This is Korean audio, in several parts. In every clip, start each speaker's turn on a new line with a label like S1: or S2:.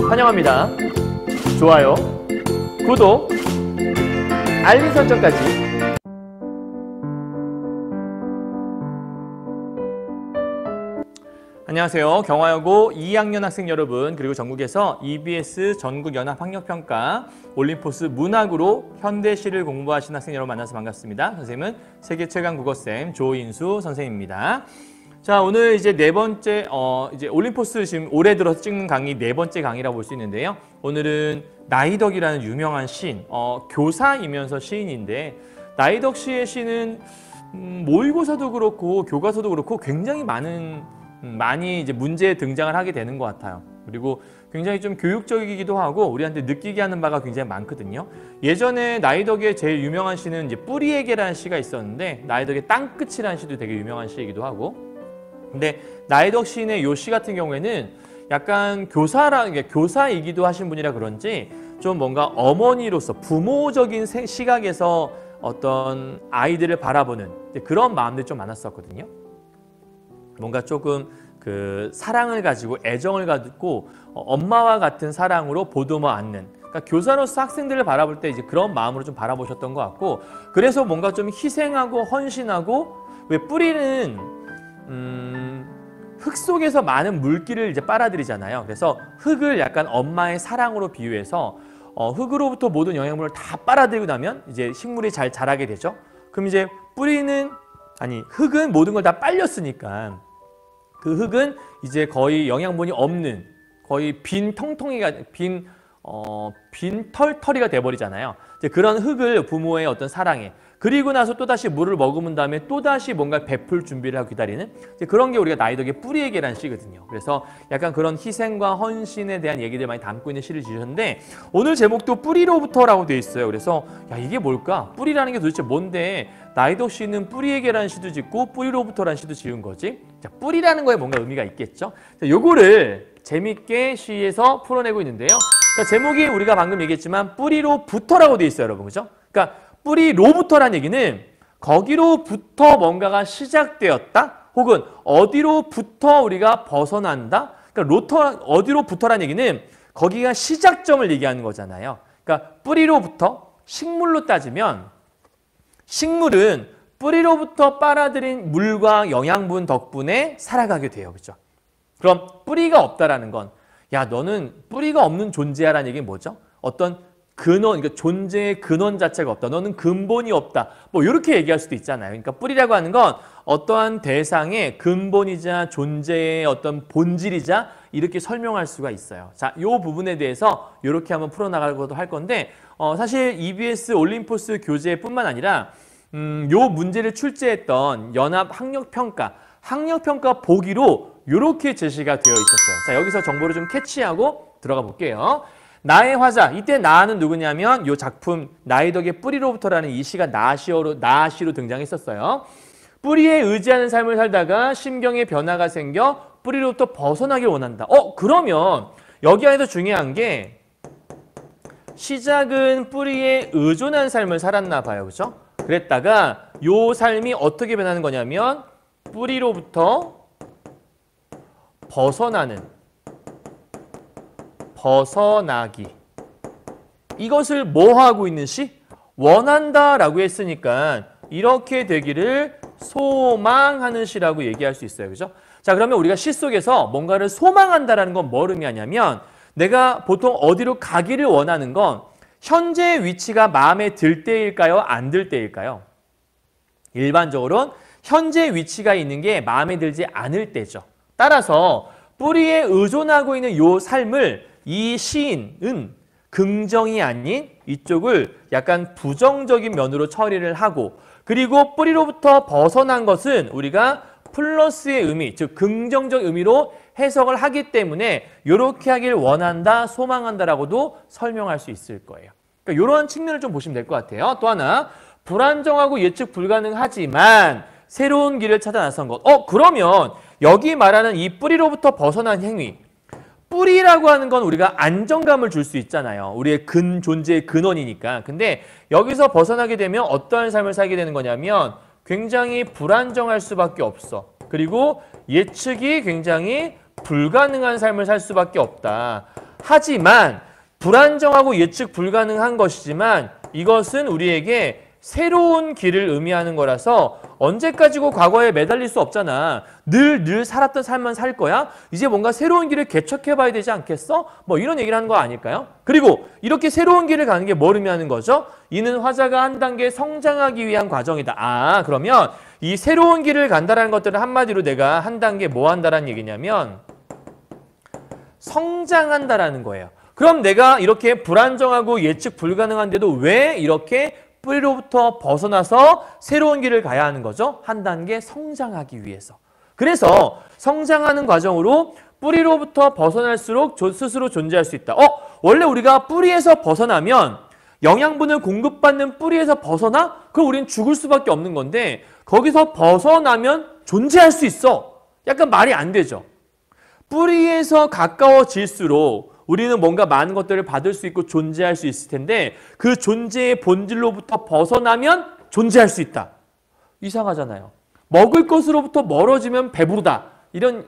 S1: 환영합니다. 좋아요, 구독, 알림 설정까지. 안녕하세요. 경화여고 2학년 학생 여러분, 그리고 전국에서 EBS 전국연합학력평가 올림포스 문학으로 현대시를 공부하신 학생 여러분 만나서 반갑습니다. 선생님은 세계 최강 국어쌤 조인수 선생님입니다. 자, 오늘 이제 네 번째, 이제 올림포스 지금 올해 들어서 찍는 강의 네 번째 강의라고 볼 수 있는데요. 오늘은 나이덕이라는 유명한 시인, 교사이면서 시인인데, 나이덕 씨의 시는 모의고사도 그렇고 교과서도 그렇고 굉장히 많이 이제 문제에 등장을 하게 되는 것 같아요. 그리고 굉장히 좀 교육적이기도 하고 우리한테 느끼게 하는 바가 굉장히 많거든요. 예전에 나이덕의 제일 유명한 시는 이제 뿌리에게라는 시가 있었는데, 나이덕의 땅끝이라는 시도 되게 유명한 시이기도 하고, 근데 나이덕 시인의 요 시 같은 경우에는 약간 교사이기도 하신 분이라 그런지 좀 뭔가 어머니로서 부모적인 시각에서 어떤 아이들을 바라보는 그런 마음들이 좀 많았었거든요. 뭔가 조금 그 사랑을 가지고 애정을 가지고 엄마와 같은 사랑으로 보듬어 안는, 그러니까 교사로서 학생들을 바라볼 때 이제 그런 마음으로 좀 바라보셨던 것 같고, 그래서 뭔가 좀 희생하고 헌신하고, 왜 뿌리는 흙 속에서 많은 물기를 이제 빨아들이잖아요. 그래서 흙을 약간 엄마의 사랑으로 비유해서 흙으로부터 모든 영양분을 다 빨아들이고 나면 이제 식물이 잘 자라게 되죠. 그럼 이제 흙은 모든 걸 다 빨렸으니까 그 흙은 이제 거의 영양분이 없는, 거의 빈 털터리가 돼버리잖아요. 이제 그런 흙을 부모의 어떤 사랑에, 그리고 나서 또다시 물을 머금은 다음에 또다시 뭔가 베풀 준비를 하고 기다리는 그런 게 우리가 나이덕의 뿌리에게라는 시거든요. 그래서 약간 그런 희생과 헌신에 대한 얘기들 많이 담고 있는 시를 지으셨는데, 오늘 제목도 뿌리로부터라고 되어 있어요. 그래서 야, 이게 뭘까? 뿌리라는 게 도대체 뭔데 나이덕 시는 뿌리에게라는 시도 짓고 뿌리로부터라는 시도 지은 거지? 자, 뿌리라는 거에 뭔가 의미가 있겠죠? 자, 요거를 재밌게 시에서 풀어내고 있는데요. 자, 제목이 우리가 방금 얘기했지만 뿌리로부터라고 되어 있어요, 여러분. 그죠? 그러니까 뿌리로부터라는 얘기는 거기로부터 뭔가가 시작되었다, 혹은 어디로부터 우리가 벗어난다. 그러니까 어디로부터라는 얘기는 거기가 시작점을 얘기하는 거잖아요. 그러니까 뿌리로부터, 식물로 따지면 식물은 뿌리로부터 빨아들인 물과 영양분 덕분에 살아가게 돼요. 그렇죠? 그럼 뿌리가 없다라는 건, 야, 너는 뿌리가 없는 존재야라는 얘기는 뭐죠? 어떤 근원, 그러니까 존재의 근원 자체가 없다. 너는 근본이 없다. 뭐 이렇게 얘기할 수도 있잖아요. 그러니까 뿌리라고 하는 건 어떠한 대상의 근본이자 존재의 어떤 본질이자 이렇게 설명할 수가 있어요. 자, 이 부분에 대해서 이렇게 한번 풀어나가려고 할 건데, 사실 EBS 올림포스 교재뿐만 아니라 요 문제를 출제했던 학력평가 보기로 이렇게 제시가 되어 있었어요. 자, 여기서 정보를 좀 캐치하고 들어가 볼게요. 나의 화자, 이때 나는 누구냐면 이 작품 나이덕의 뿌리로부터라는 이 시가 나시로 등장했었어요. 뿌리에 의지하는 삶을 살다가 심경에 변화가 생겨 뿌리로부터 벗어나길 원한다. 그러면 여기 안에서 중요한 게, 시작은 뿌리에 의존한 삶을 살았나 봐요. 그렇죠? 그랬다가 이 삶이 어떻게 변하는 거냐면 뿌리로부터 벗어나기. 이것을 뭐 하고 있는 시? 원한다라고 했으니까 이렇게 되기를 소망하는 시라고 얘기할 수 있어요. 그죠? 자, 그러면 우리가 시 속에서 뭔가를 소망한다라는 건 뭘 의미하냐면, 내가 보통 어디로 가기를 원하는 건 현재 위치가 마음에 들 때일까요? 안 들 때일까요? 일반적으로는 현재 위치가 있는 게 마음에 들지 않을 때죠. 따라서 뿌리에 의존하고 있는 이 삶을 이 시인은 긍정이 아닌 이쪽을 약간 부정적인 면으로 처리를 하고, 그리고 뿌리로부터 벗어난 것은 우리가 플러스의 의미, 즉 긍정적 의미로 해석을 하기 때문에 이렇게 하길 원한다, 소망한다라고도 설명할 수 있을 거예요. 그러니까 이런 측면을 좀 보시면 될 것 같아요. 또 하나, 불안정하고 예측 불가능하지만 새로운 길을 찾아 나선 것. 그러면 여기 말하는 이 뿌리로부터 벗어난 행위, 뿌리라고 하는 건 우리가 안정감을 줄 수 있잖아요. 우리의 존재의 근원이니까. 근데 여기서 벗어나게 되면 어떠한 삶을 살게 되는 거냐면 굉장히 불안정할 수밖에 없어. 그리고 예측이 굉장히 불가능한 삶을 살 수밖에 없다. 하지만 불안정하고 예측 불가능한 것이지만 이것은 우리에게 새로운 길을 의미하는 거라서 언제까지고 과거에 매달릴 수 없잖아. 늘 살았던 삶만 살 거야? 이제 뭔가 새로운 길을 개척해봐야 되지 않겠어? 뭐 이런 얘기를 하는 거 아닐까요? 그리고 이렇게 새로운 길을 가는 게 뭘 의미하는 거죠? 이는 화자가 한 단계 성장하기 위한 과정이다. 아, 그러면 이 새로운 길을 간다라는 것들은 한마디로 내가 한 단계 뭐 한다라는 얘기냐면 성장한다라는 거예요. 그럼 내가 이렇게 불안정하고 예측 불가능한데도 왜 이렇게 뿌리로부터 벗어나서 새로운 길을 가야 하는 거죠? 한 단계 성장하기 위해서. 그래서 성장하는 과정으로 뿌리로부터 벗어날수록 스스로 존재할 수 있다. 원래 우리가 뿌리에서 벗어나면 영양분을 공급받는 뿌리에서 벗어나? 그럼 우리는 죽을 수밖에 없는 건데 거기서 벗어나면 존재할 수 있어. 약간 말이 안 되죠. 뿌리에서 가까워질수록 우리는 뭔가 많은 것들을 받을 수 있고 존재할 수 있을 텐데 그 존재의 본질로부터 벗어나면 존재할 수 있다. 이상하잖아요. 먹을 것으로부터 멀어지면 배부르다. 이런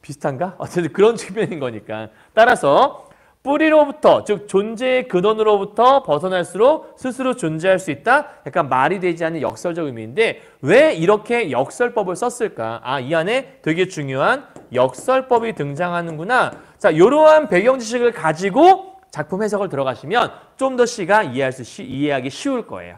S1: 비슷한가? 어쨌든 그런 측면인 거니까. 따라서 뿌리로부터 즉 존재의 근원으로부터 벗어날수록 스스로 존재할 수 있다. 약간 말이 되지 않는 역설적 의미인데 왜 이렇게 역설법을 썼을까? 아, 이 안에 되게 중요한 역설법이 등장하는구나. 자, 이러한 배경 지식을 가지고 작품 해석을 들어가시면 좀 더 C가 이해하기 쉬울 거예요.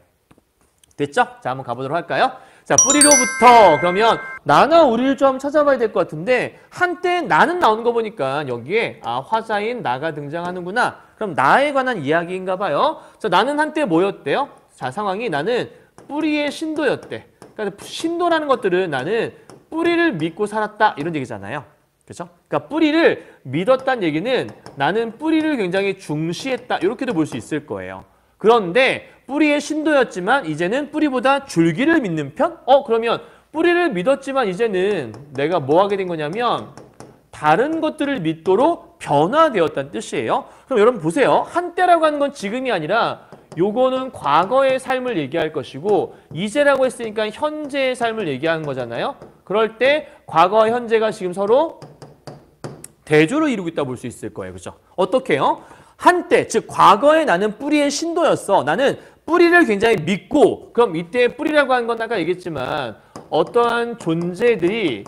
S1: 됐죠? 자, 한번 가보도록 할까요? 자, 뿌리로부터 그러면 나나 우리를 좀 찾아봐야 될 것 같은데 한때 나는 나오는 거 보니까 여기에 화자인 나가 등장하는구나. 그럼 나에 관한 이야기인가 봐요. 자, 나는 한때 뭐였대요? 자, 상황이 나는 뿌리의 신도였대. 그러니까 신도라는 것들은 나는 뿌리를 믿고 살았다 이런 얘기잖아요. 그렇죠? 그러니까 뿌리를 믿었다는 얘기는 나는 뿌리를 굉장히 중시했다 이렇게도 볼 수 있을 거예요. 그런데 뿌리의 신도였지만 이제는 뿌리보다 줄기를 믿는 편? 그러면 뿌리를 믿었지만 이제는 내가 뭐 하게 된 거냐면 다른 것들을 믿도록 변화되었다는 뜻이에요. 그럼 여러분 보세요. 한때라고 하는 건 지금이 아니라 요거는 과거의 삶을 얘기할 것이고 이제라고 했으니까 현재의 삶을 얘기하는 거잖아요. 그럴 때 과거와 현재가 지금 서로 대조를 이루고 있다고 볼 수 있을 거예요. 그렇죠? 어떻게요? 한때, 즉 과거에 나는 뿌리의 신도였어. 나는 뿌리를 굉장히 믿고 그럼 이때 뿌리라고 하는 건 아까 얘기했지만 어떠한 존재들이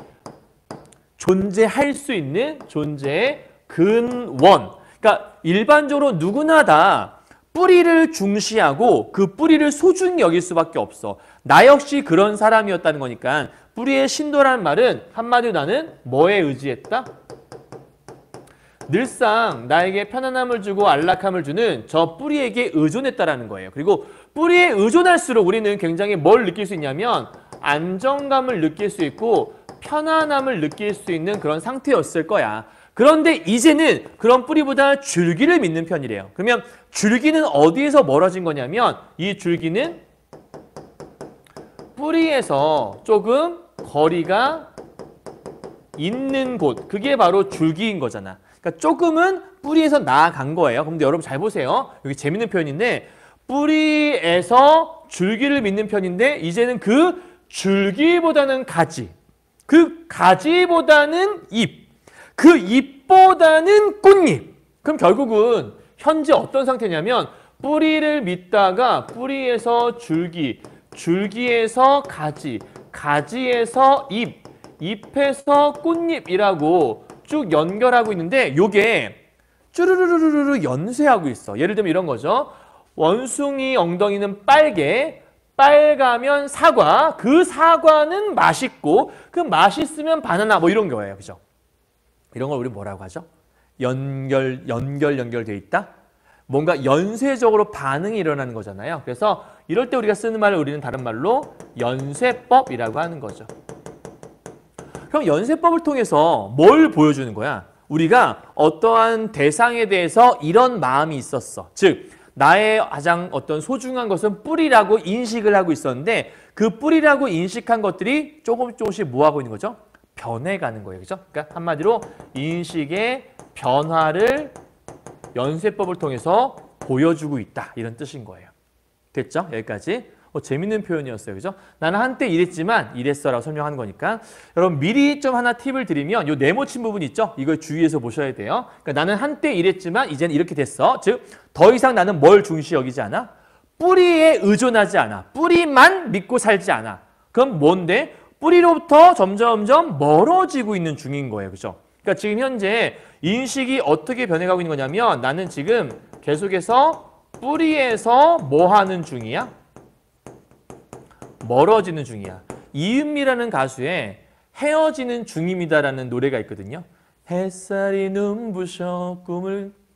S1: 존재할 수 있는 존재의 근원. 그러니까 일반적으로 누구나 다 뿌리를 중시하고 그 뿌리를 소중히 여길 수밖에 없어. 나 역시 그런 사람이었다는 거니까 뿌리의 신도라는 말은 한마디로 나는 뭐에 의지했다? 늘상 나에게 편안함을 주고 안락함을 주는 저 뿌리에게 의존했다라는 거예요. 그리고 뿌리에 의존할수록 우리는 굉장히 뭘 느낄 수 있냐면 안정감을 느낄 수 있고 편안함을 느낄 수 있는 그런 상태였을 거야. 그런데 이제는 그런 뿌리보다 줄기를 믿는 편이래요. 그러면 줄기는 어디에서 멀어진 거냐면 이 줄기는 뿌리에서 조금 거리가 있는 곳, 그게 바로 줄기인 거잖아. 그러니까 조금은 뿌리에서 나아간 거예요. 근데 여러분 잘 보세요. 여기 재밌는 표현인데 뿌리에서 줄기를 믿는 편인데 이제는 그 줄기보다는 가지, 그 가지보다는 잎, 그 잎보다는 꽃잎. 그럼 결국은 현재 어떤 상태냐면 뿌리를 믿다가 뿌리에서 줄기, 줄기에서 가지, 가지에서 잎, 잎에서 꽃잎이라고 쭉 연결하고 있는데 요게 쭈르르르르르 연쇄하고 있어. 예를 들면 이런 거죠. 원숭이 엉덩이는 빨개, 빨가면 사과, 그 사과는 맛있고 그 맛있으면 바나나 뭐 이런 거예요. 그죠? 이런 걸 우리 뭐라고 하죠? 연결돼 있다? 뭔가 연쇄적으로 반응이 일어나는 거잖아요. 그래서 이럴 때 우리가 쓰는 말을 우리는 다른 말로 연쇄법이라고 하는 거죠. 그럼 연쇄법을 통해서 뭘 보여주는 거야? 우리가 어떠한 대상에 대해서 이런 마음이 있었어. 즉 나의 가장 어떤 소중한 것은 뿌리라고 인식을 하고 있었는데 그 뿌리라고 인식한 것들이 조금씩 뭐 하고 있는 거죠? 변해가는 거예요. 그죠? 그러니까 한마디로 인식의 변화를 연쇄법을 통해서 보여주고 있다. 이런 뜻인 거예요. 됐죠? 여기까지. 재밌는 표현이었어요. 그죠? 나는 한때 이랬지만 이랬어라고 설명하는 거니까 여러분 미리 좀 하나 팁을 드리면 요 네모친 부분 있죠? 이걸 주의해서 보셔야 돼요. 그러니까 나는 한때 이랬지만 이제는 이렇게 됐어. 즉 더 이상 나는 뭘 중시 여기지 않아? 뿌리에 의존하지 않아. 뿌리만 믿고 살지 않아. 그럼 뭔데? 뿌리로부터 점점점 멀어지고 있는 중인 거예요. 그죠? 그러니까 지금 현재 인식이 어떻게 변해가고 있는 거냐면 나는 지금 계속해서 뿌리에서 뭐 하는 중이야? 멀어지는 중이야. 이은미라는 가수의 헤어지는 중입니다라는 노래가 있거든요. 햇살이 눈부셔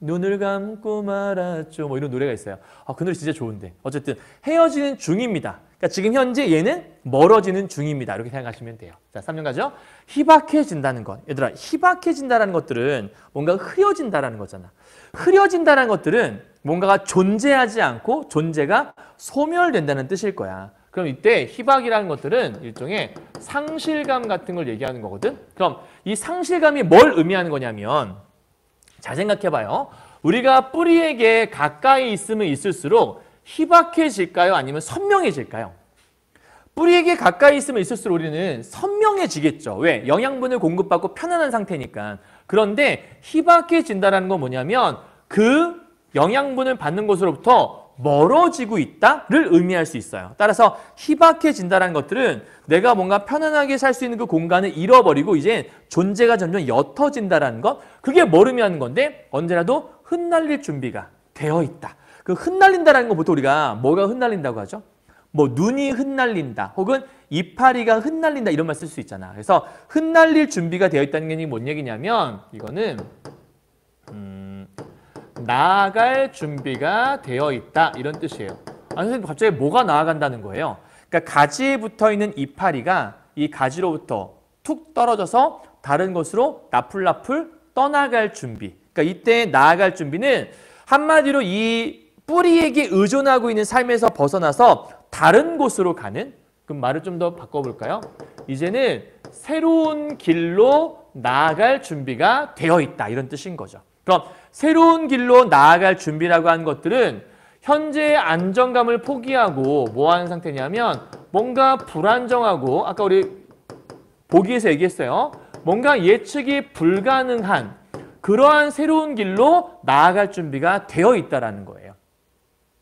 S1: 눈을 감고 말았죠. 뭐 이런 노래가 있어요. 그 노래 진짜 좋은데. 어쨌든 헤어지는 중입니다. 그러니까 지금 현재 얘는 멀어지는 중입니다. 이렇게 생각하시면 돼요. 자, 3년 가죠. 희박해진다는 것. 얘들아, 희박해진다는 것들은 뭔가 흐려진다는 거잖아. 흐려진다는 것들은 뭔가가 존재하지 않고 존재가 소멸된다는 뜻일 거야. 그럼 이때 희박이라는 것들은 일종의 상실감 같은 걸 얘기하는 거거든. 그럼 이 상실감이 뭘 의미하는 거냐면 잘 생각해봐요. 우리가 뿌리에게 가까이 있으면 있을수록 희박해질까요? 아니면 선명해질까요? 뿌리에게 가까이 있으면 있을수록 우리는 선명해지겠죠. 왜? 영양분을 공급받고 편안한 상태니까. 그런데 희박해진다는 건 뭐냐면 그 영양분을 받는 곳으로부터 멀어지고 있다를 의미할 수 있어요. 따라서 희박해진다는 것들은 내가 뭔가 편안하게 살 수 있는 그 공간을 잃어버리고 이제 존재가 점점 옅어진다는 것. 그게 뭘 의미하는 건데 언제라도 흩날릴 준비가 되어 있다. 그 흩날린다는 건 보통 우리가 뭐가 흩날린다고 하죠? 뭐 눈이 흩날린다 혹은 이파리가 흩날린다 이런 말 쓸 수 있잖아. 그래서 흩날릴 준비가 되어 있다는 게 뭔 얘기냐면 이거는 나아갈 준비가 되어 있다 이런 뜻이에요. 선생님 갑자기 뭐가 나아간다는 거예요? 그러니까 가지에 붙어있는 이파리가 이 가지로부터 툭 떨어져서 다른 곳으로 나풀나풀 떠나갈 준비. 그러니까 이때 나아갈 준비는 한마디로 이 뿌리에게 의존하고 있는 삶에서 벗어나서 다른 곳으로 가는, 그럼 말을 좀 더 바꿔볼까요? 이제는 새로운 길로 나아갈 준비가 되어 있다 이런 뜻인 거죠. 그럼 새로운 길로 나아갈 준비라고 하는 것들은 현재의 안정감을 포기하고 뭐 하는 상태냐면 뭔가 불안정하고 아까 우리 보기에서 얘기했어요. 뭔가 예측이 불가능한 그러한 새로운 길로 나아갈 준비가 되어 있다는 거예요.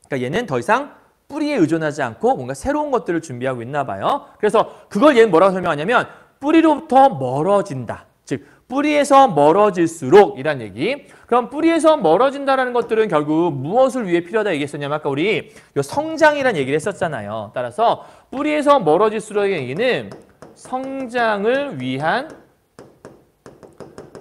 S1: 그러니까 얘는 더 이상 뿌리에 의존하지 않고 뭔가 새로운 것들을 준비하고 있나 봐요. 그래서 그걸 얘는 뭐라고 설명하냐면 뿌리로부터 멀어진다. 즉 뿌리에서 멀어질수록 이란 얘기. 그럼 뿌리에서 멀어진다는 것들은 결국 무엇을 위해 필요하다 얘기했었냐면 아까 우리 성장이라는 얘기를 했었잖아요. 따라서 뿌리에서 멀어질수록의 얘기는 성장을 위한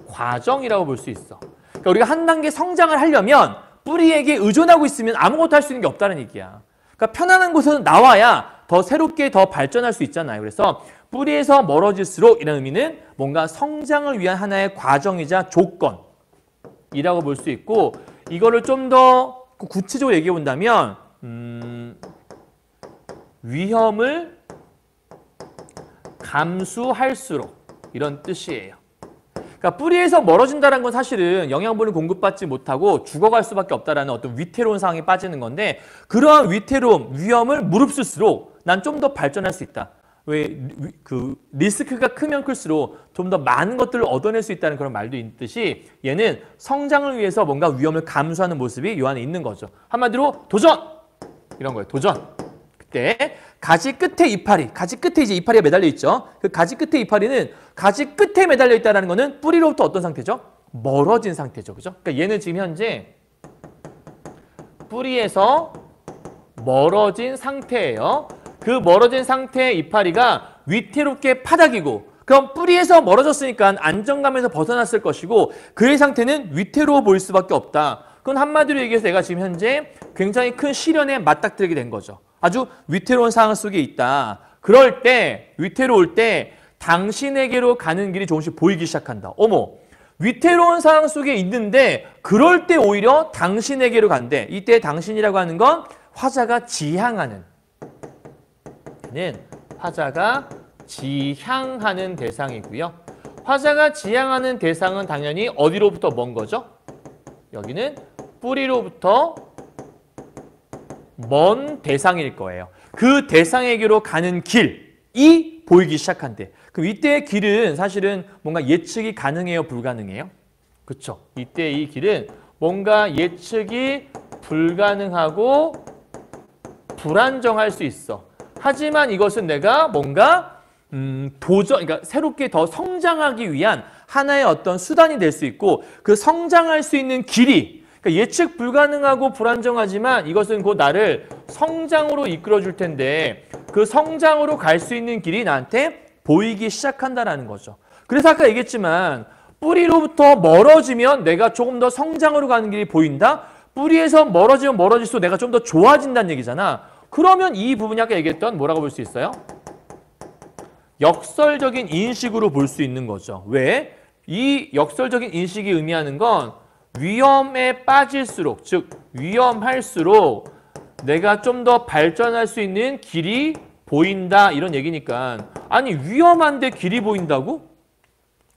S1: 과정이라고 볼 수 있어. 그러니까 우리가 한 단계 성장을 하려면 뿌리에게 의존하고 있으면 아무것도 할 수 있는 게 없다는 얘기야. 그러니까 편안한 곳에서 나와야 더 새롭게 더 발전할 수 있잖아요. 그래서 뿌리에서 멀어질수록 이런 의미는 뭔가 성장을 위한 하나의 과정이자 조건이라고 볼 수 있고 이거를 좀 더 구체적으로 얘기해 본다면 위험을 감수할수록 이런 뜻이에요. 그러니까 뿌리에서 멀어진다는 건 사실은 영양분을 공급받지 못하고 죽어갈 수밖에 없다라는 어떤 위태로운 상황에 빠지는 건데 그러한 위태로움, 위험을 무릅쓸수록 난 좀 더 발전할 수 있다. 왜 그 리스크가 크면 클수록 좀 더 많은 것들을 얻어낼 수 있다는 그런 말도 있듯이 얘는 성장을 위해서 뭔가 위험을 감수하는 모습이 요 안에 있는 거죠. 한마디로 도전! 이런 거예요. 도전. 그때 가지 끝에 이파리, 가지 끝에 이제 이파리가 매달려 있죠. 그 가지 끝에 이파리는 가지 끝에 매달려 있다는 거는 뿌리로부터 어떤 상태죠? 멀어진 상태죠. 그죠? 그러니까 얘는 지금 현재 뿌리에서 멀어진 상태예요. 그 멀어진 상태의 이파리가 위태롭게 파닥이고 그럼 뿌리에서 멀어졌으니까 안정감에서 벗어났을 것이고 그의 상태는 위태로워 보일 수밖에 없다. 그건 한마디로 얘기해서 내가 지금 현재 굉장히 큰 시련에 맞닥뜨리게 된 거죠. 아주 위태로운 상황 속에 있다. 그럴 때, 위태로울 때 당신에게로 가는 길이 조금씩 보이기 시작한다. 어머, 위태로운 상황 속에 있는데 그럴 때 오히려 당신에게로 간대. 이때 당신이라고 하는 건 화자가 지향하는 화자가 지향하는 대상이고요. 화자가 지향하는 대상은 당연히 어디로부터 먼 거죠? 여기는 뿌리로부터 먼 대상일 거예요. 그 대상에게로 가는 길이 보이기 시작한대. 그럼 이때의 길은 사실은 뭔가 예측이 가능해요, 불가능해요? 그렇죠. 이때 이 길은 뭔가 예측이 불가능하고 불안정할 수 있어. 하지만 이것은 내가 뭔가 그러니까 새롭게 더 성장하기 위한 하나의 어떤 수단이 될 수 있고 그 성장할 수 있는 길이 그러니까 예측 불가능하고 불안정하지만 이것은 곧 나를 성장으로 이끌어 줄 텐데 그 성장으로 갈 수 있는 길이 나한테 보이기 시작한다라는 거죠. 그래서 아까 얘기했지만 뿌리로부터 멀어지면 내가 조금 더 성장으로 가는 길이 보인다. 뿌리에서 멀어지면 멀어질수록 내가 좀 더 좋아진다는 얘기잖아. 그러면 이 부분이 아까 얘기했던 뭐라고 볼 수 있어요? 역설적인 인식으로 볼 수 있는 거죠. 왜? 이 역설적인 인식이 의미하는 건 위험에 빠질수록, 즉 위험할수록 내가 좀 더 발전할 수 있는 길이 보인다 이런 얘기니까 아니 위험한데 길이 보인다고?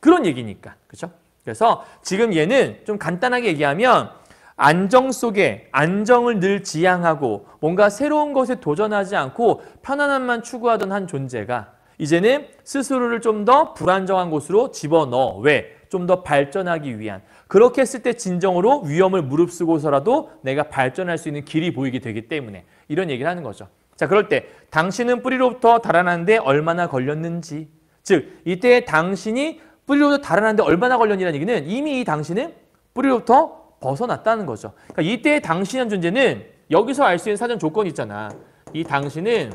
S1: 그런 얘기니까. 그렇죠? 그래서 지금 얘는 좀 간단하게 얘기하면 안정 속에 안정을 늘 지향하고 뭔가 새로운 것에 도전하지 않고 편안함만 추구하던 한 존재가 이제는 스스로를 좀 더 불안정한 곳으로 집어넣어. 왜? 좀 더 발전하기 위한. 그렇게 했을 때 진정으로 위험을 무릅쓰고서라도 내가 발전할 수 있는 길이 보이게 되기 때문에 이런 얘기를 하는 거죠. 자, 그럴 때 당신은 뿌리로부터 달아나는데 얼마나 걸렸는지. 즉, 이때 당신이 뿌리로부터 달아나는데 얼마나 걸렸냐는 얘기는 이미 이 당신은 뿌리로부터 벗어났다는 거죠. 그러니까 이때의 당신이라는 존재는 여기서 알 수 있는 사전 조건이 있잖아. 이 당신은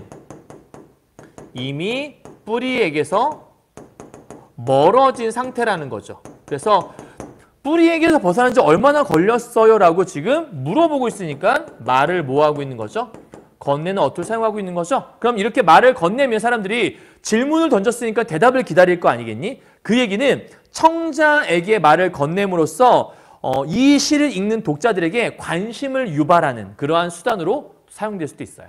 S1: 이미 뿌리에게서 멀어진 상태라는 거죠. 그래서 뿌리에게서 벗어난 지 얼마나 걸렸어요? 라고 지금 물어보고 있으니까 말을 뭐 하고 있는 거죠? 건네는 어투를 사용하고 있는 거죠? 그럼 이렇게 말을 건네면 사람들이 질문을 던졌으니까 대답을 기다릴 거 아니겠니? 그 얘기는 청자에게 말을 건냄으로써 이 시를 읽는 독자들에게 관심을 유발하는 그러한 수단으로 사용될 수도 있어요.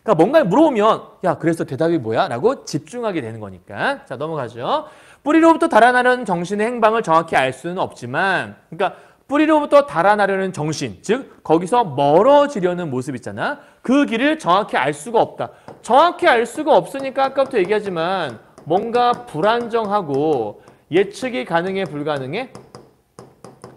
S1: 그러니까 뭔가를 물어보면 야 그래서 대답이 뭐야? 라고 집중하게 되는 거니까. 자 넘어가죠. 뿌리로부터 달아나려는 정신의 행방을 정확히 알 수는 없지만 그러니까 뿌리로부터 달아나려는 정신, 즉 거기서 멀어지려는 모습 있잖아. 그 길을 정확히 알 수가 없다. 정확히 알 수가 없으니까 아까부터 얘기하지만 뭔가 불안정하고 예측이 가능해 불가능해?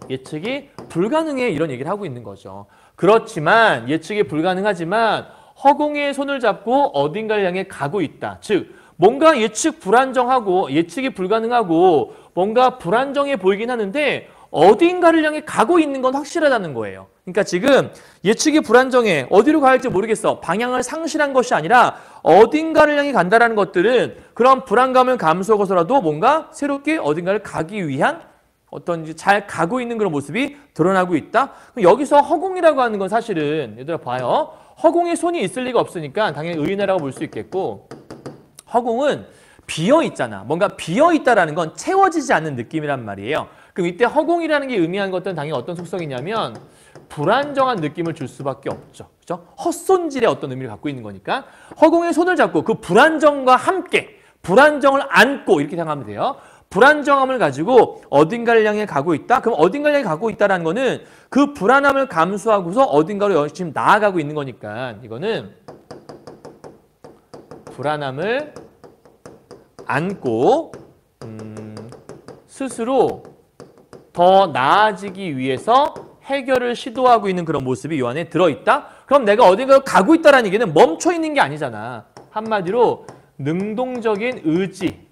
S1: 예측이 불가능해 이런 얘기를 하고 있는 거죠. 그렇지만 예측이 불가능하지만 허공에 손을 잡고 어딘가를 향해 가고 있다. 즉 뭔가 예측 불안정하고 예측이 불가능하고 뭔가 불안정해 보이긴 하는데 어딘가를 향해 가고 있는 건 확실하다는 거예요. 그러니까 지금 예측이 불안정해. 어디로 가야 할지 모르겠어. 방향을 상실한 것이 아니라 어딘가를 향해 간다는 것들은 그런 불안감을 감수하고서라도 뭔가 새롭게 어딘가를 가기 위한 어떤 잘 가고 있는 그런 모습이 드러나고 있다. 그럼 여기서 허공이라고 하는 건 사실은 얘들아 봐요. 허공에 손이 있을 리가 없으니까 당연히 의인화라고 볼 수 있겠고 허공은 비어 있잖아. 뭔가 비어 있다라는 건 채워지지 않는 느낌이란 말이에요. 그럼 이때 허공이라는 게 의미하는 것들은 당연히 어떤 속성이냐면 불안정한 느낌을 줄 수밖에 없죠. 그렇죠? 헛손질의 어떤 의미를 갖고 있는 거니까 허공에 손을 잡고 그 불안정과 함께 불안정을 안고 이렇게 생각하면 돼요. 불안정함을 가지고 어딘가를 향해 가고 있다? 그럼 어딘가를 향해 가고 있다는 거는 그 불안함을 감수하고서 어딘가로 열심히 나아가고 있는 거니까 이거는 불안함을 안고 스스로 더 나아지기 위해서 해결을 시도하고 있는 그런 모습이 이 안에 들어있다? 그럼 내가 어딘가로 가고 있다는 얘기는 멈춰 있는 게 아니잖아. 한마디로 능동적인 의지.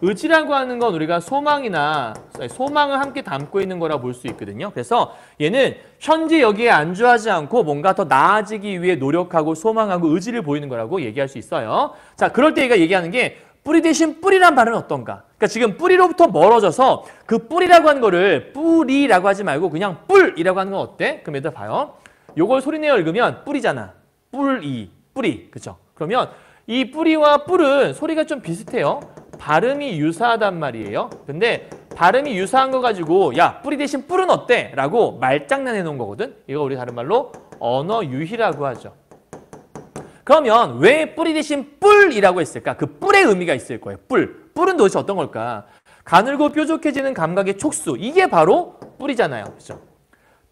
S1: 의지라고 하는 건 우리가 소망을 함께 담고 있는 거라 볼 수 있거든요. 그래서 얘는 현재 여기에 안주하지 않고 뭔가 더 나아지기 위해 노력하고 소망하고 의지를 보이는 거라고 얘기할 수 있어요. 자, 그럴 때 얘가 얘기하는 게 뿌리 대신 뿌리란 말은 어떤가? 그러니까 지금 뿌리로부터 멀어져서 그 뿌리라고 하는 거를 뿌리라고 하지 말고 그냥 뿔이라고 하는 건 어때? 그럼 얘들 봐요. 요걸 소리내어 읽으면 뿌리잖아. 뿌리. 그죠? 그러면 이 뿌리와 뿔은 소리가 좀 비슷해요. 발음이 유사하단 말이에요. 근데 발음이 유사한 거 가지고 야 뿌리 대신 뿔은 어때? 라고 말장난해 놓은 거거든. 이거 우리 다른 말로 언어 유희라고 하죠. 그러면 왜 뿌리 대신 뿔이라고 했을까? 그 뿔의 의미가 있을 거예요. 뿔은 도대체 어떤 걸까? 가늘고 뾰족해지는 감각의 촉수. 이게 바로 뿔이잖아요. 그렇죠?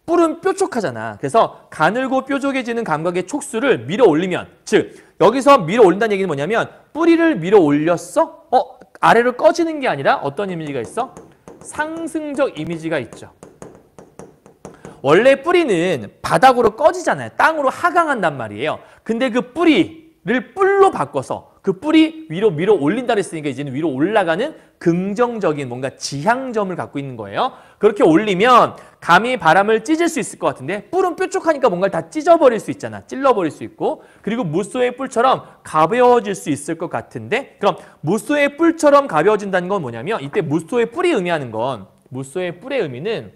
S1: 뿔은 뾰족하잖아. 그래서 가늘고 뾰족해지는 감각의 촉수를 밀어 올리면 즉 여기서 밀어 올린다는 얘기는 뭐냐면 뿌리를 밀어 올렸어? 아래로 꺼지는 게 아니라 어떤 이미지가 있어? 상승적 이미지가 있죠. 원래 뿌리는 바닥으로 꺼지잖아요. 땅으로 하강한단 말이에요. 근데 그 뿌리를 뿔로 바꿔서 그 뿌리 위로 밀어 올린다 그랬으니까 이제는 위로 올라가는 긍정적인 뭔가 지향점을 갖고 있는 거예요. 그렇게 올리면 감히 바람을 찢을 수 있을 것 같은데 뿔은 뾰족하니까 뭔가를 다 찢어버릴 수 있잖아. 찔러버릴 수 있고 그리고 무쏘의 뿔처럼 가벼워질 수 있을 것 같은데 그럼 무쏘의 뿔처럼 가벼워진다는 건 뭐냐면 이때 무쏘의 뿔이 의미하는 건 무쏘의 뿔의 의미는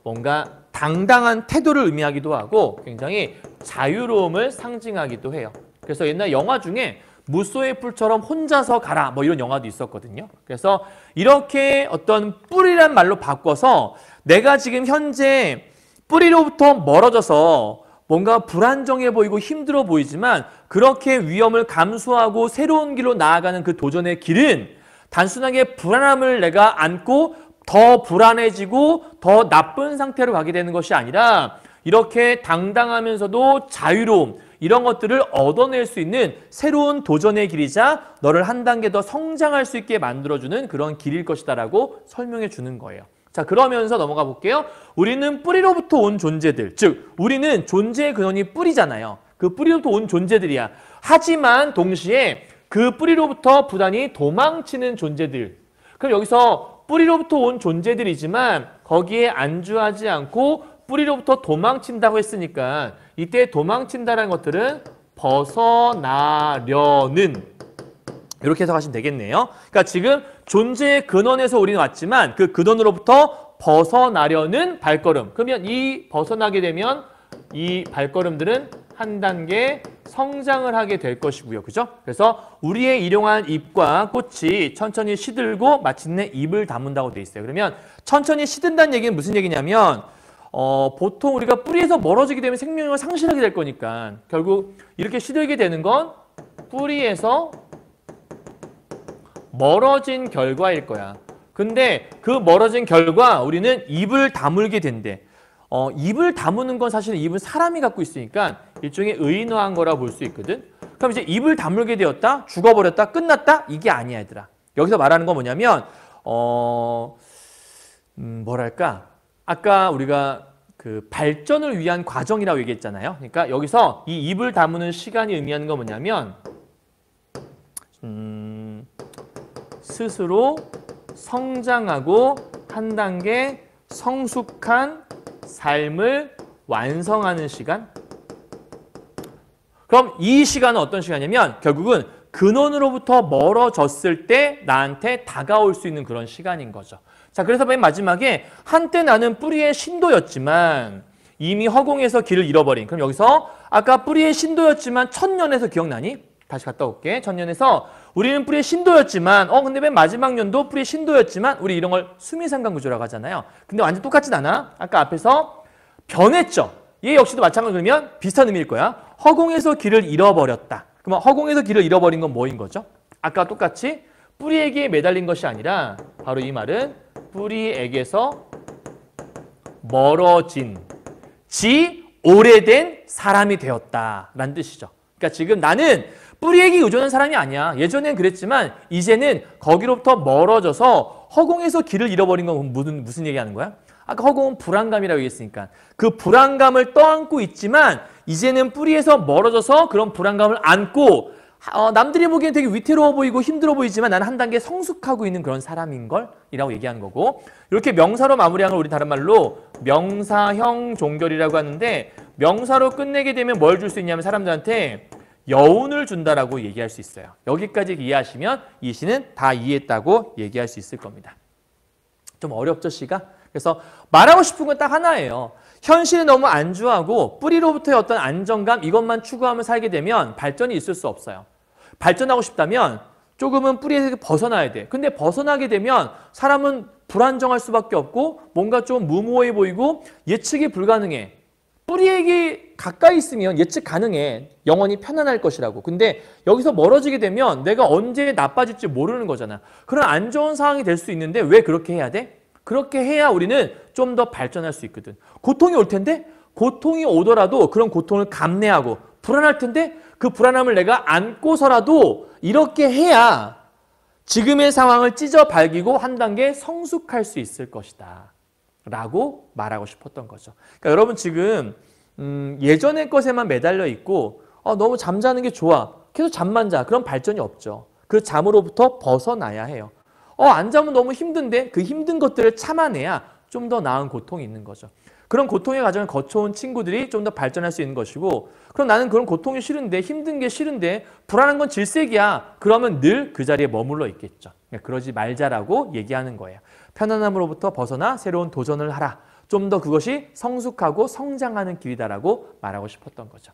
S1: 뭔가 당당한 태도를 의미하기도 하고 굉장히 자유로움을 상징하기도 해요. 그래서 옛날 영화 중에 무쏘의 뿔처럼 혼자서 가라 뭐 이런 영화도 있었거든요. 그래서 이렇게 어떤 뿔이란 말로 바꿔서 내가 지금 현재 뿌리로부터 멀어져서 뭔가 불안정해 보이고 힘들어 보이지만 그렇게 위험을 감수하고 새로운 길로 나아가는 그 도전의 길은 단순하게 불안함을 내가 안고 더 불안해지고 더 나쁜 상태로 가게 되는 것이 아니라 이렇게 당당하면서도 자유로움 이런 것들을 얻어낼 수 있는 새로운 도전의 길이자 너를 한 단계 더 성장할 수 있게 만들어주는 그런 길일 것이다라고 설명해 주는 거예요. 자, 그러면서 넘어가 볼게요. 우리는 뿌리로부터 온 존재들, 즉 우리는 존재의 근원이 뿌리잖아요. 그 뿌리로부터 온 존재들이야. 하지만 동시에 그 뿌리로부터 부단히 도망치는 존재들. 그럼 여기서 뿌리로부터 온 존재들이지만 거기에 안주하지 않고 뿌리로부터 도망친다고 했으니까 이때 도망친다라는 것들은 벗어나려는 이렇게 해석하시면 되겠네요. 그러니까 지금 존재의 근원에서 우리는 왔지만 그 근원으로부터 벗어나려는 발걸음. 그러면 이 벗어나게 되면 이 발걸음들은 한 단계 성장을 하게 될 것이고요. 그죠? 그래서 우리의 일용한 잎과 꽃이 천천히 시들고 마침내 잎을 다문다고 돼 있어요. 그러면 천천히 시든다는 얘기는 무슨 얘기냐면 보통 우리가 뿌리에서 멀어지게 되면 생명력을 상실하게 될 거니까 결국 이렇게 시들게 되는 건 뿌리에서 멀어진 결과일 거야. 근데 그 멀어진 결과 우리는 잎을 다물게 된대. 잎을 다무는 건 사실 잎은 사람이 갖고 있으니까 일종의 의인화한 거라 볼 수 있거든. 그럼 이제 잎을 다물게 되었다, 죽어버렸다, 끝났다? 이게 아니야, 얘들아. 여기서 말하는 건 뭐냐면 뭐랄까? 아까 우리가 그 발전을 위한 과정이라고 얘기했잖아요. 그러니까 여기서 이 잎을 다무는 시간이 의미하는 건 뭐냐면 스스로 성장하고 한 단계 성숙한 삶을 완성하는 시간? 그럼 이 시간은 어떤 시간이냐면 결국은 근원으로부터 멀어졌을 때 나한테 다가올 수 있는 그런 시간인 거죠. 자, 그래서 맨 마지막에 한때 나는 뿌리의 신도였지만 이미 허공에서 길을 잃어버린. 그럼 여기서 아까 뿌리의 신도였지만 천년에서 기억나니? 다시 갔다 올게. 천년에서 우리는 뿌리의 신도였지만 근데 맨 마지막 년도 뿌리의 신도였지만 우리 이런 걸 수미상관구조라고 하잖아요. 근데 완전 똑같진 않아. 아까 앞에서 변했죠. 얘 역시도 마찬가지로 그러면 비슷한 의미일 거야. 허공에서 길을 잃어버렸다. 그러면 허공에서 길을 잃어버린 건 뭐인 거죠? 아까 똑같이 뿌리에게 매달린 것이 아니라 바로 이 말은 뿌리에게서 멀어진 오래된 사람이 되었다라는 뜻이죠. 그러니까 지금 나는 뿌리에게 의존한 사람이 아니야. 예전엔 그랬지만 이제는 거기로부터 멀어져서 허공에서 길을 잃어버린 건 무슨 얘기하는 거야? 아까 허공은 불안감이라고 얘기했으니까 그 불안감을 떠안고 있지만 이제는 뿌리에서 멀어져서 그런 불안감을 안고 남들이 보기엔 되게 위태로워 보이고 힘들어 보이지만 나는 한 단계 성숙하고 있는 그런 사람인걸 이라고 얘기하는 거고 이렇게 명사로 마무리한 걸 우리 다른 말로 명사형 종결이라고 하는데 명사로 끝내게 되면 뭘 줄 수 있냐면 사람들한테 여운을 준다라고 얘기할 수 있어요. 여기까지 이해하시면 이 시는 다 이해했다고 얘기할 수 있을 겁니다. 좀 어렵죠, 시가? 그래서 말하고 싶은 건 딱 하나예요. 현실에 너무 안주하고 뿌리로부터의 어떤 안정감 이것만 추구하며 살게 되면 발전이 있을 수 없어요. 발전하고 싶다면 조금은 뿌리에서 벗어나야 돼. 근데 벗어나게 되면 사람은 불안정할 수밖에 없고 뭔가 좀 무모해 보이고 예측이 불가능해. 뿌리에게 가까이 있으면 예측 가능해. 영원히 편안할 것이라고. 근데 여기서 멀어지게 되면 내가 언제 나빠질지 모르는 거잖아. 그런 안 좋은 상황이 될 수 있는데 왜 그렇게 해야 돼? 그렇게 해야 우리는 좀 더 발전할 수 있거든. 고통이 올 텐데 고통이 오더라도 그런 고통을 감내하고 불안할 텐데 그 불안함을 내가 안고서라도 이렇게 해야 지금의 상황을 찢어 발기고 한 단계 성숙할 수 있을 것이다 라고 말하고 싶었던 거죠. 그러니까 여러분 지금 예전의 것에만 매달려 있고 너무 잠자는 게 좋아. 계속 잠만 자. 그럼 발전이 없죠. 그 잠으로부터 벗어나야 해요. 안 자면 너무 힘든데 그 힘든 것들을 참아내야 좀 더 나은 고통이 있는 거죠. 그런 고통의 과정을 거쳐온 친구들이 좀 더 발전할 수 있는 것이고 그럼 나는 그런 고통이 싫은데 힘든 게 싫은데 불안한 건 질색이야. 그러면 늘 그 자리에 머물러 있겠죠. 그러지 말자라고 얘기하는 거예요. 편안함으로부터 벗어나 새로운 도전을 하라. 좀 더 그것이 성숙하고 성장하는 길이다라고 말하고 싶었던 거죠.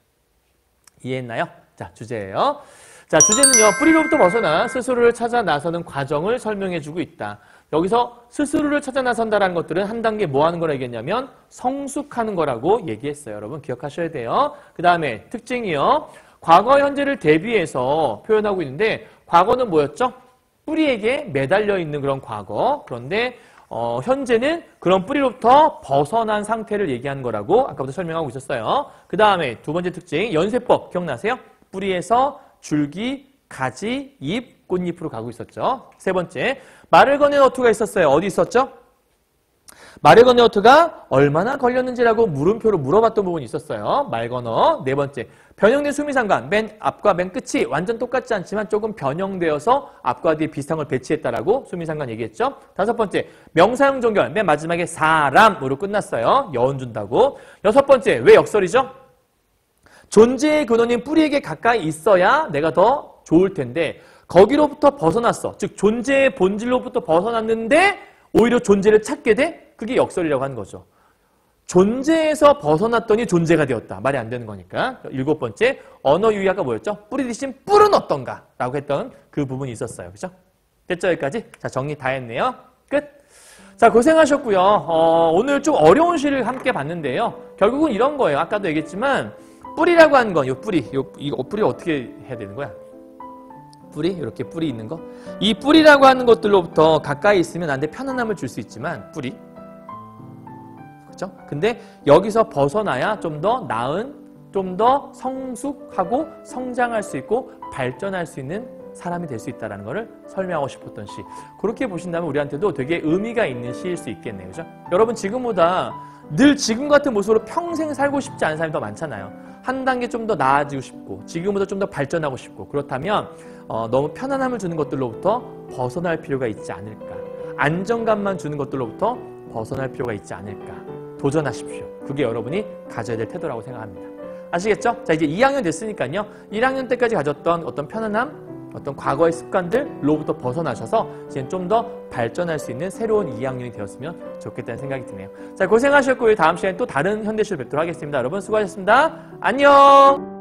S1: 이해했나요? 자, 주제예요. 자, 주제는요. 뿌리로부터 벗어나 스스로를 찾아 나서는 과정을 설명해주고 있다. 여기서 스스로를 찾아 나선다라는 것들은 한 단계 뭐 하는 거라 얘기했냐면 성숙하는 거라고 얘기했어요. 여러분 기억하셔야 돼요. 그 다음에 특징이요. 과거, 현재를 대비해서 표현하고 있는데 과거는 뭐였죠? 뿌리에게 매달려 있는 그런 과거. 그런데 현재는 그런 뿌리로부터 벗어난 상태를 얘기하는 거라고 아까부터 설명하고 있었어요. 그 다음에 두 번째 특징, 연쇄법 기억나세요? 뿌리에서 줄기, 가지, 잎, 꽃잎으로 가고 있었죠. 세 번째, 말을 거는 어투가 있었어요. 어디 있었죠? 말을 거는 어투가 얼마나 걸렸는지라고 물음표로 물어봤던 부분이 있었어요. 말 건어. 네 번째, 변형된 수미상관. 맨 앞과 맨 끝이 완전 똑같지 않지만 조금 변형되어서 앞과 뒤에 비슷한 걸 배치했다라고 수미상관 얘기했죠. 다섯 번째, 명사형 종결. 맨 마지막에 사람으로 끝났어요. 여운 준다고. 여섯 번째, 왜 역설이죠? 존재의 근원인 뿌리에게 가까이 있어야 내가 더 좋을 텐데 거기로부터 벗어났어. 즉 존재의 본질로부터 벗어났는데 오히려 존재를 찾게 돼? 그게 역설이라고 하는 거죠. 존재에서 벗어났더니 존재가 되었다. 말이 안 되는 거니까. 일곱 번째, 언어 유희아가 뭐였죠? 뿌리 대신 뿔은 어떤가? 라고 했던 그 부분이 있었어요. 그죠? 됐죠? 여기까지? 자, 정리 다 했네요. 끝! 자, 고생하셨고요. 오늘 좀 어려운 시를 함께 봤는데요. 결국은 이런 거예요. 아까도 얘기했지만 뿌리라고 하는 건, 이 뿌리, 이거 뿌리 어떻게 해야 되는 거야? 뿌리? 이렇게 뿌리 있는 거? 이 뿌리라고 하는 것들로부터 가까이 있으면 나한테 편안함을 줄 수 있지만, 뿌리. 그죠? 근데 여기서 벗어나야 좀 더 나은, 좀 더 성숙하고 성장할 수 있고 발전할 수 있는 사람이 될 수 있다는 것을 설명하고 싶었던 시. 그렇게 보신다면 우리한테도 되게 의미가 있는 시일 수 있겠네요. 그죠? 여러분 지금보다 늘 지금 같은 모습으로 평생 살고 싶지 않은 사람이 더 많잖아요. 한 단계 좀 더 나아지고 싶고 지금보다 좀 더 발전하고 싶고 그렇다면 너무 편안함을 주는 것들로부터 벗어날 필요가 있지 않을까. 안정감만 주는 것들로부터 벗어날 필요가 있지 않을까. 도전하십시오. 그게 여러분이 가져야 될 태도라고 생각합니다. 아시겠죠? 자, 이제 2학년 됐으니까요. 1학년 때까지 가졌던 어떤 편안함, 어떤 과거의 습관들로부터 벗어나셔서 이제 좀 더 발전할 수 있는 새로운 2학년이 되었으면 좋겠다는 생각이 드네요. 자, 고생하셨고요. 다음 시간에 또 다른 현대시를 뵙도록 하겠습니다. 여러분 수고하셨습니다. 안녕!